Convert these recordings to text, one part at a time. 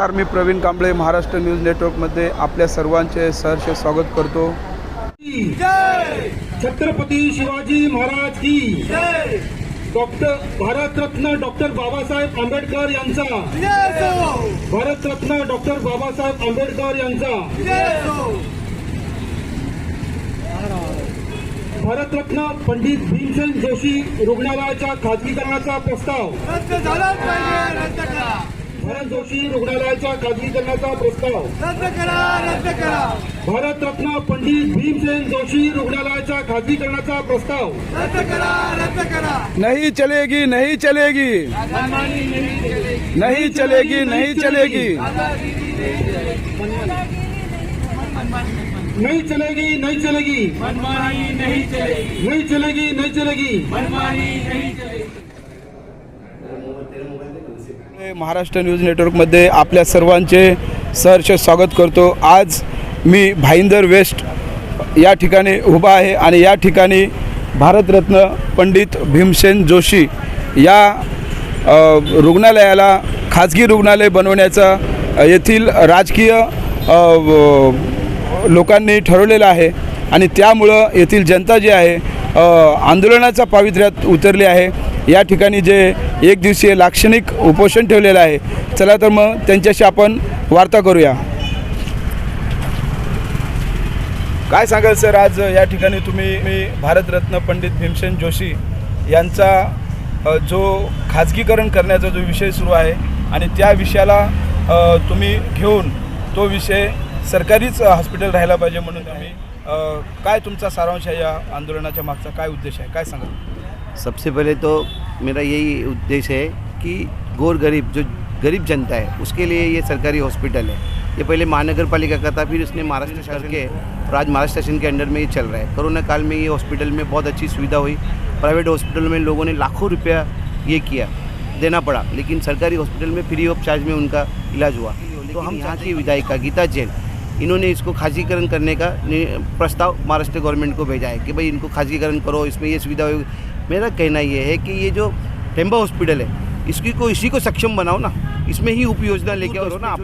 नमस्कार, मी प्रवीण कांबळे महाराष्ट्र न्यूज नेटवर्कमध्ये आपल्या सर्वांचे सहर्ष स्वागत करतो। जय छत्रपती शिवाजी महाराज की जय। डॉक्टर भारतरत्न डॉक्टर बाबासाहेब आंबेडकर यांचा भारतरत्न डॉक्टर बाबासाहेब आंबेडकर यांचा भारतरत्न पंडित भीमसेन जोशी रुग्णालयाच्या खाजगीकरणाचा प्रस्ताव रद्द झाला पाहिजे, रद्द करा। भारत जोशी रुग्णालयाच्या खाजगीकरणाचा प्रस्ताव रद्द करा, रद्द करा। भारतरत्न पंडित भीमसेन जोशी रुग्णालयाच्या खाजगीकरणाचा प्रस्ताव रद्द करा, रद्द करा। नहीं चलेगी, नहीं चलेगी, नहीं चलेगी, नहीं चलेगी। नहीं चलेगी, नहीं चलेगी, मनमानी नहीं चलेगी, नहीं चलेगी, नहीं चलेगी। मनमानी नहीं चलेगी। महाराष्ट्र न्यूज नेटवर्कमध्ये आपल्या सर्वांचे सहर्ष स्वागत करतो। आज मी भाईंदर वेस्ट या ठिकाणी उभा आहे आणि या ठिकाणी भारतरत्न पंडित भीमसेन जोशी या रुग्णालयाला खाजगी रुग्णालय बनवण्याचा येथील राजकीय लोकांनी ठरवलेलं आहे आणि त्यामुळं येथील जनता जी आहे आंदोलनाच्या पावित्र्यात उतरली आहे। या ठिकाणी जे एक दिवसीय लाक्षणिक उपोषण ठेवलेलं आहे, चला तर मग त्यांच्याशी आपण वार्ता करूया। काय सांगाल सर, आज या ठिकाणी तुम्ही भारतरत्न पंडित भीमसेन जोशी यांचा जो खाजगीकरण करण्याचा जो विषय सुरू आहे आणि त्या विषयाला तुम्ही घेऊन तो विषय सरकारीच हॉस्पिटल राहायला पाहिजे म्हणून तुम्ही काय तुमचा सारांश आहे, या आंदोलनाच्या मागचा काय उद्देश आहे, काय सांगाल? सबसे पहले तो मेरा यही उद्देश्य है कि गरीब जो गरीब जनता है उसके लिए ये सरकारी हॉस्पिटल है। ये पहले महानगर पालिका का था, फिर उसने महाराष्ट्र शासन के और आज महाराष्ट्र शासन के अंडर में ये चल रहा है। कोरोना काल में ये हॉस्पिटल में बहुत अच्छी सुविधा हुई। प्राइवेट हॉस्पिटल में लोगों ने लाखों रुपया ये किया देना पड़ा, लेकिन सरकारी हॉस्पिटल में फ्री ऑफ चार्ज में उनका इलाज हुआ। तो हम यहाँ की विधायिका गीता जैन, इन्होंने इसको खाजगीकरण करने का प्रस्ताव महाराष्ट्र गवर्नमेंट को भेजा है कि भाई इनको खाजगीकरण करो, इसमें ये सुविधा होगी। मेरा कहना ये है कि ये जो टेम्बा हॉस्पिटल है इसी को सक्षम बनाओ ना, इसमें ही उपयोजना लेके आओ ना।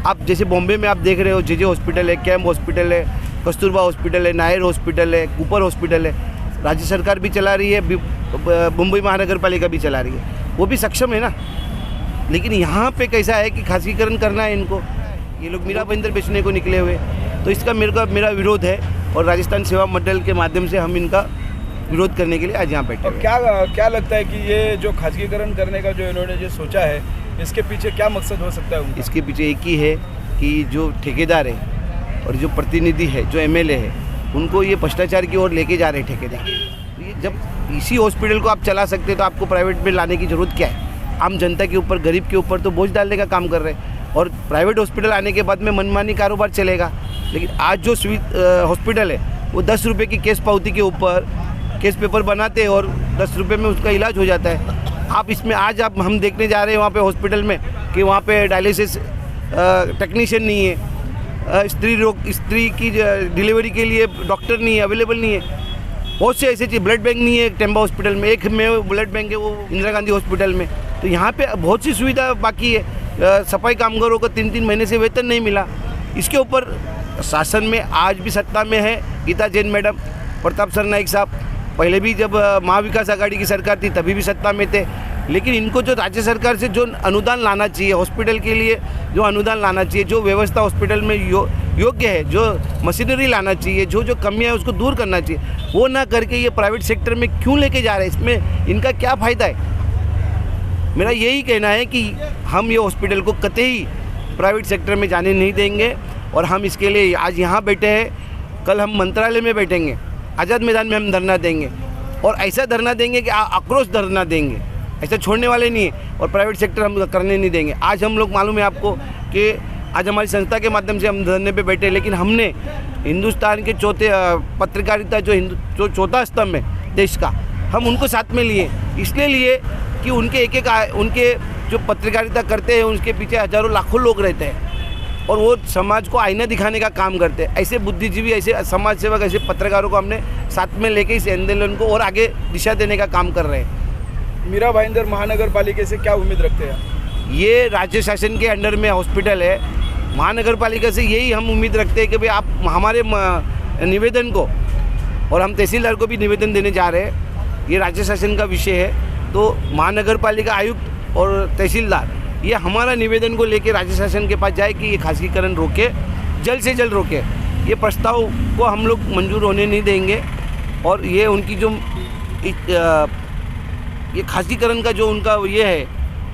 आप जैसे बॉम्बे में आप देख रहे हो जे हॉस्पिटल है, कैम्प हॉस्पिटल है, कस्तूरबा हॉस्पिटल है, नायर हॉस्पिटल है, कूपर हॉस्पिटल है, राज्य सरकार भी चला रही है, मुंबई महानगर पालिका भी चला रही है, वो भी सक्षम है ना। लेकिन यहाँ पे कैसा है कि खाजगीकरण करना है इनको, ये लोग मीरा भाईंदर बेचने को निकले हुए, तो इसका मेरा विरोध है और राजस्थान सेवा मंडल के माध्यम से हम इनका विरोध करने के लिए आज यहाँ बैठे। और क्या लगता है कि ये जो खाजगीकरण करने का जो इन्होंने जो सोचा है, इसके पीछे क्या मकसद हो सकता है उनका? इसके पीछे एक ही है कि जो ठेकेदार है और जो प्रतिनिधि है, जो एमएलए है, उनको ये भ्रष्टाचार की ओर लेके जा रहे हैं ठेकेदार। ये जब इसी हॉस्पिटल को आप चला सकते तो आपको प्राइवेट में लाने की ज़रूरत क्या है? आम जनता के ऊपर, गरीब के ऊपर तो बोझ डालने का काम कर रहे हैं। और प्राइवेट हॉस्पिटल आने के बाद में मनमानी कारोबार चलेगा। लेकिन आज जो हॉस्पिटल है वो 10 रुपये की केस पावती के ऊपर केस पेपर बनाते हैं और 10 रुपये में उसका इलाज हो जाता है। आप इसमें आज हम देखने जा रहे हैं वहाँ पे हॉस्पिटल में कि वहाँ पे डायलिसिस टेक्नीशियन नहीं है, स्त्री की डिलीवरी के लिए डॉक्टर नहीं है, अवेलेबल नहीं है। बहुत से ऐसे चीज़, ब्लड बैंक नहीं है टेम्बा हॉस्पिटल में, एक में ब्लड बैंक है वो इंदिरा गांधी हॉस्पिटल में। तो यहाँ पे बहुत सी सुविधा बाकी है। सफाई कामगारों को 3-3 महीने से वेतन नहीं मिला। इसके ऊपर शासन में आज भी सत्ता में है गीता जैन मैडम, प्रताप सरनाइक साहब, पहले भी जब महाविकास आघाड़ी की सरकार थी तभी भी सत्ता में थे। लेकिन इनको जो राज्य सरकार से जो अनुदान लाना चाहिए हॉस्पिटल के लिए, जो अनुदान लाना चाहिए, जो व्यवस्था हॉस्पिटल में योग्य है, जो मशीनरी लाना चाहिए, जो कमियाँ है उसको दूर करना चाहिए, वो ना करके ये प्राइवेट सेक्टर में क्यों लेके जा रहे हैं? इसमें इनका क्या फ़ायदा है? मेरा यही कहना है कि हम ये हॉस्पिटल को कतई प्राइवेट सेक्टर में जाने नहीं देंगे और हम इसके लिए आज यहाँ बैठे हैं। कल हम मंत्रालय में बैठेंगे, आज़ाद मैदान में हम धरना देंगे और ऐसा धरना देंगे कि आक्रोश धरना देंगे, ऐसा छोड़ने वाले नहीं है। और प्राइवेट सेक्टर हम करने नहीं देंगे। आज हम लोग मालूम है आपको कि आज हमारी संस्था के माध्यम से हम धरने पे बैठे, लेकिन हमने हिंदुस्तान के चौथे पत्रकारिता जो चौथा स्तंभ है देश का, हम उनको साथ में लिए, इसलिए लिए कि उनके जो पत्रकारिता करते हैं उनके पीछे हज़ारों लाखों लोग रहते हैं और वो समाज को आईना दिखाने का काम करते हैं। ऐसे बुद्धिजीवी, ऐसे समाज सेवक, ऐसे पत्रकारों को हमने साथ में लेके इस आंदोलन को और आगे दिशा देने का काम कर रहे हैं। मीरा भाईंदर महानगर पालिका से क्या उम्मीद रखते हैं? ये राज्य शासन के अंडर में हॉस्पिटल है। महानगर पालिका से यही हम उम्मीद रखते हैं कि भाई आप हमारे निवेदन को, और हम तहसीलदार को भी निवेदन देने जा रहे हैं, ये राज्य शासन का विषय है, तो महानगर पालिका आयुक्त और तहसीलदार ये हमारा निवेदन को लेके राज्य शासन के पास जाए कि ये खासगीकरण रोके, जल्द से जल्द रोके। ये प्रस्ताव को हम लोग मंजूर होने नहीं देंगे, और ये उनकी जो ये खासगीकरण का जो उनका ये है,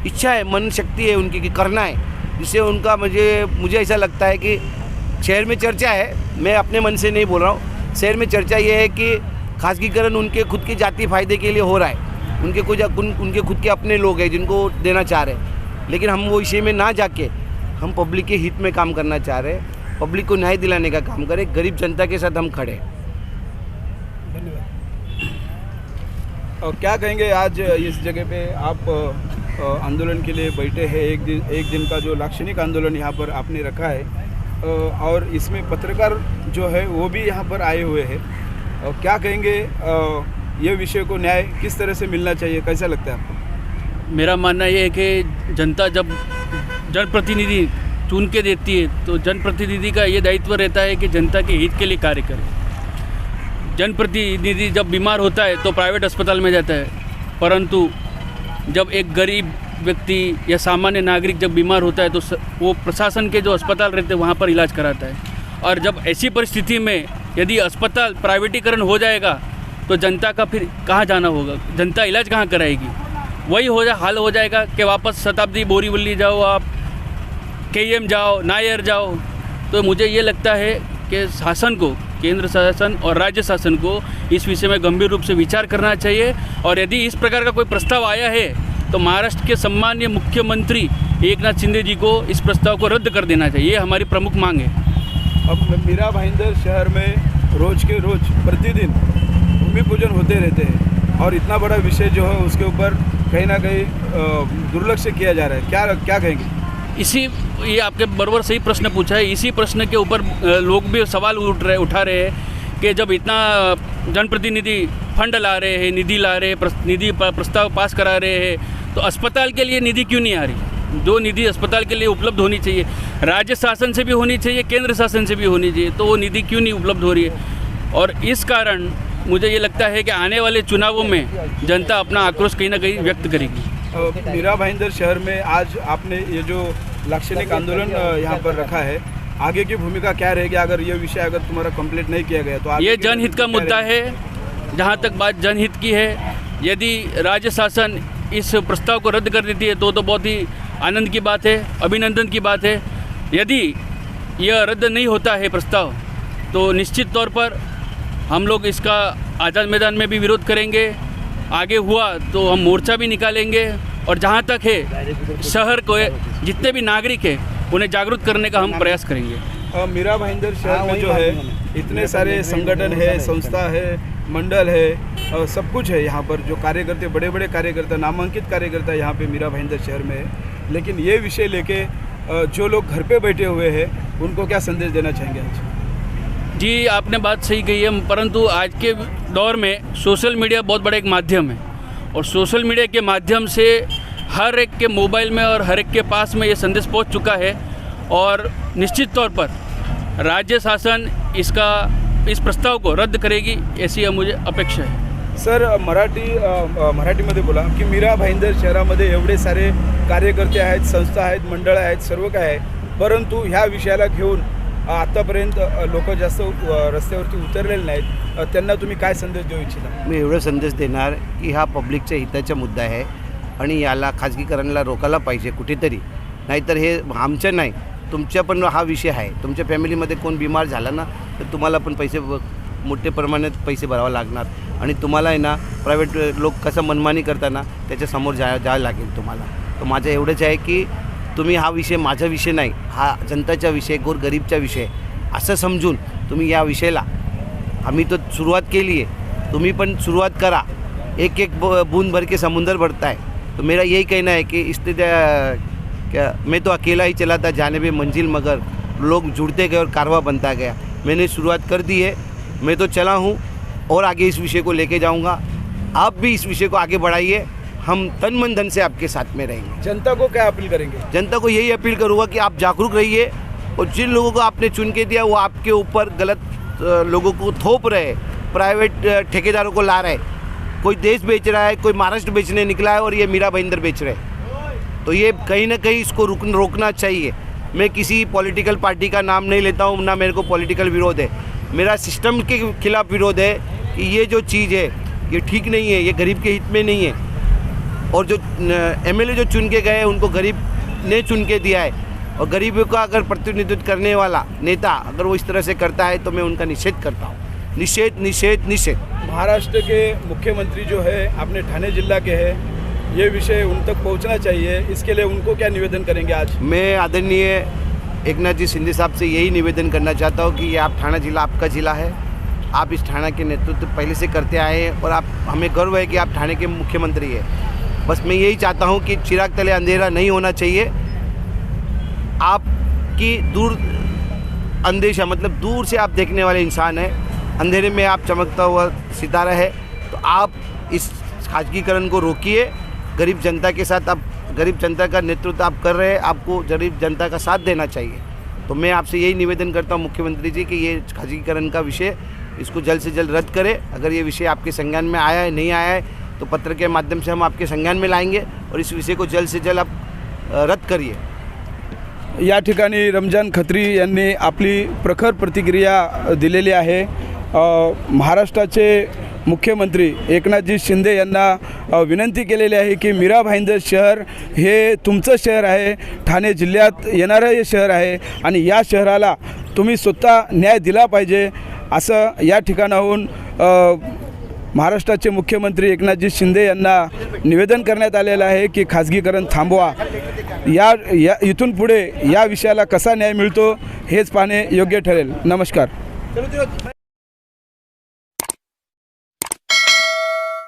इच्छा है, मन शक्ति है उनकी कि करना है, जिससे उनका मुझे ऐसा लगता है कि शहर में चर्चा है, मैं अपने मन से नहीं बोल रहा हूँ, शहर में चर्चा ये है कि खासगीकरण उनके खुद के जाति फायदे के लिए हो रहा है, उनके खुद के अपने लोग हैं जिनको देना चाह रहे हैं, लेकिन हम वो विषय में ना जाके हम पब्लिक के हित में काम करना चाह रहे हैं, पब्लिक को न्याय दिलाने का काम करें, गरीब जनता के साथ हम खड़े हैं। और क्या कहेंगे, आज इस जगह पे आप आंदोलन के लिए बैठे हैं, एक दिन का जो लाक्षणिक आंदोलन यहाँ पर आपने रखा है, और इसमें पत्रकार जो है वो भी यहाँ पर आए हुए हैं, और क्या कहेंगे, ये विषय को न्याय किस तरह से मिलना चाहिए, कैसा लगता है आपको? मेरा मानना ये है कि जनता जब जनप्रतिनिधि चुन के देती है तो जनप्रतिनिधि का ये दायित्व रहता है कि जनता के हित के लिए कार्य करे। जनप्रतिनिधि जब बीमार होता है तो प्राइवेट अस्पताल में जाता है, परंतु जब एक गरीब व्यक्ति या सामान्य नागरिक जब बीमार होता है तो वो प्रशासन के जो अस्पताल रहते हैं वहाँ पर इलाज कराता है। और जब ऐसी परिस्थिति में यदि अस्पताल प्राइवेटीकरण हो जाएगा तो जनता का फिर कहाँ जाना होगा, जनता इलाज कहाँ कराएगी? वही हाल हो जाएगा कि वापस शताब्दी बोरीवली जाओ, आप KM जाओ, नायर जाओ। तो मुझे ये लगता है कि शासन को, केंद्र शासन और राज्य शासन को इस विषय में गंभीर रूप से विचार करना चाहिए, और यदि इस प्रकार का कोई प्रस्ताव आया है तो महाराष्ट्र के सम्मानीय मुख्यमंत्री एकनाथ शिंदे जी को इस प्रस्ताव को रद्द कर देना चाहिए, ये हमारी प्रमुख मांग है। अब मीरा भाईंदर शहर में रोज़ के रोज़ प्रतिदिन भूमि पूजन होते रहते हैं, और इतना बड़ा विषय जो है उसके ऊपर कहीं ना कहीं दुर्लक्ष किया जा रहा है, क्या कहेंगे? ये आपके बराबर सही प्रश्न पूछा है। इसी प्रश्न के ऊपर लोग भी सवाल उठा रहे हैं कि जब इतना जनप्रतिनिधि फंड ला रहे हैं, निधि ला रहे हैं, निधि प्रस्ताव पास करा रहे हैं, तो अस्पताल के लिए निधि क्यों नहीं आ रही? जो निधि अस्पताल के लिए उपलब्ध होनी चाहिए, राज्य शासन से भी होनी चाहिए, केंद्र शासन से भी होनी चाहिए, तो वो निधि क्यों नहीं उपलब्ध हो रही है? और इस कारण मुझे ये लगता है कि आने वाले चुनावों में जनता अपना आक्रोश कहीं ना कहीं व्यक्त करेगी। मीरा भाईंदर शहर में आज आपने ये जो लाक्षणिक आंदोलन यहाँ पर रखा है, आगे की भूमिका क्या रहेगी अगर ये विषय अगर तुम्हारा कंप्लीट नहीं किया गया तो? ये जनहित का मुद्दा है। जहाँ तक बात जनहित की है, यदि राज्य शासन इस प्रस्ताव को रद्द कर देती है तो बहुत ही आनंद की बात है, अभिनंदन की बात है। यदि यह रद्द नहीं होता है प्रस्ताव तो निश्चित तौर पर हम लोग इसका आज़ाद मैदान में भी विरोध करेंगे, आगे हुआ तो हम मोर्चा भी निकालेंगे, और जहाँ तक है शहर को जितने भी नागरिक हैं उन्हें जागरूक करने का हम प्रयास करेंगे। मीरा भाईंदर शहर में जो है इतने सारे संगठन है, संस्था है, मंडल है, सब कुछ है यहाँ पर, जो कार्यकर्ते, बड़े बड़े कार्यकर्ता, नामांकित कार्यकर्ता यहाँ पे मीरा भाईंदर शहर में है, लेकिन ये विषय लेके जो लोग घर पे बैठे हुए हैं उनको क्या संदेश देना चाहेंगे आज? जी, आपने बात सही कही है, परंतु आज के दौर में सोशल मीडिया बहुत बड़ा एक माध्यम है, और सोशल मीडिया के माध्यम से हर एक के मोबाइल में और हर एक के पास में ये संदेश पहुंच चुका है, और निश्चित तौर पर राज्य शासन इस प्रस्ताव को रद्द करेगी, ऐसी मुझे अपेक्षा है। सर, मराठीमध्ये बोला की मीरा भाईंदर शहरामध्ये एवढे सारे कार्यकर्ते आहेत, संस्था आहेत, मंडळ आहेत, सर्व काय आहे, परंतु ह्या विषयाला घेऊन आतापर्यंत लोक जास्त रस्त्यावरती उतरलेले नाहीत, त्यांना तुम्ही काय संदेश देऊ इच्छिता? मी एवढा संदेश देणार की हा पब्लिकच्या हिताचा मुद्दा आहे आणि याला खाजगीकरणाला रोकायला पाहिजे कुठेतरी, नाहीतर हे आमचं नाही, तुमच्या पण हा विषय आहे। तुमच्या फॅमिलीमध्ये कोण बिमार झाला ना तर तुम्हाला पण पैसे मोठे प्रमाणात पैसे भरावे लागणार, आणि तुम्हाला आहे ना प्रायव्हेट लोक कसं मनमानी करताना त्याच्यासमोर जायला लागेल तुम्हाला। तर माझं एवढंच आहे की तुम्ही हा विषय माझा विषय नाही, हा जनताचा विषय, गोरगरीबचा विषय असं समजून तुम्ही या विषयाला, आम्ही तो सुरुवात केली आहे, तुम्ही पण सुरुवात करा। एक एक बूंद भर के समुंदर भरता है, तो मेरा यही कहना है कि क्या मैं तो अकेला ही चला था जानिब मंजिल, मगर लोग जुड़ते गए और कारवा बनता गया। मैंने शुरुआत कर दी है, मैं तो चला हूँ और आगे इस विषय को लेके जाऊँगा। आप भी इस विषय को आगे बढ़ाइए, हम तन मन धन से आपके साथ में रहेंगे। जनता को क्या अपील करेंगे? जनता को यही अपील करूँगा कि आप जागरूक रहिए और जिन लोगों को आपने चुन के दिया वो आपके ऊपर गलत लोगों को थोप रहे, प्राइवेट ठेकेदारों को ला रहे। कोई देश बेच रहा है, कोई महाराष्ट्र बेचने निकला है और ये मीरा भाईंदर बेच रहे हैं। तो ये कहीं ना कहीं इसको रोकना चाहिए। मैं किसी पॉलिटिकल पार्टी का नाम नहीं लेता हूँ, ना मेरे को पॉलिटिकल विरोध है। मेरा सिस्टम के खिलाफ विरोध है कि ये जो चीज़ है ये ठीक नहीं है, ये गरीब के हित में नहीं है। और जो एमएलए जो चुन के गए उनको गरीब ने चुन के दिया है, और गरीबों का अगर प्रतिनिधित्व करने वाला नेता अगर वो इस तरह से करता है तो मैं उनका निषेध करता हूँ। निषेध निषेध निषेध। महाराष्ट्र के मुख्यमंत्री जो है अपने ठाणे जिला के हैं, ये विषय उन तक पहुंचना चाहिए, इसके लिए उनको क्या निवेदन करेंगे आज? मैं आदरणीय एकनाथ जी शिंदे साहब से यही निवेदन करना चाहता हूँ कि ये आप ठाणे जिला आपका ज़िला है, आप इस ठाणे के नेतृत्व पहले से करते आए हैं और आप हमें गर्व है कि आप ठाणे के मुख्यमंत्री हैं। बस मैं यही चाहता हूँ कि चिराग तले अंधेरा नहीं होना चाहिए। आपकी दूर अंदेशा मतलब दूर से आप देखने वाले इंसान हैं, अंधेरे में आप चमकता हुआ सितारा है। तो आप इस खाजगीकरण को रोकिए। गरीब जनता के साथ आप गरीब जनता का नेतृत्व आप कर रहे हैं, आपको गरीब जनता का साथ देना चाहिए। तो मैं आपसे यही निवेदन करता हूँ मुख्यमंत्री जी कि ये खाजगीकरण का विषय इसको जल्द से जल्द रद्द करें। अगर ये विषय आपके संज्ञान में आया है नहीं आया है तो पत्र के माध्यम से हम आपके संज्ञान में लाएंगे और इस विषय को जल्द से जल्द आप रद्द करिए। या ठिकाणी रमजान खत्री यांनी आपली प्रखर प्रतिक्रिया दिलेली आहे। महाराष्ट्राचे मुख्यमंत्री एकनाथजी शिंदे यांना विनंती केलेली आहे की मीरा भाईंदर शहर हे तुमचं शहर आहे, ठाणे जिल्ह्यात येणारं हे शहर आहे आणि या शहराला तुम्ही स्वतः न्याय दिला पाहिजे असं या ठिकाणाहून महाराष्ट्राचे मुख्यमंत्री एकनाथजी शिंदे यांना निवेदन करण्यात आलेलं आहे की खाजगीकरण थांबवा। या इथून पुढे या विषयाला कसा न्याय मिळतो हेच पाहणे योग्य ठरेल। नमस्कार।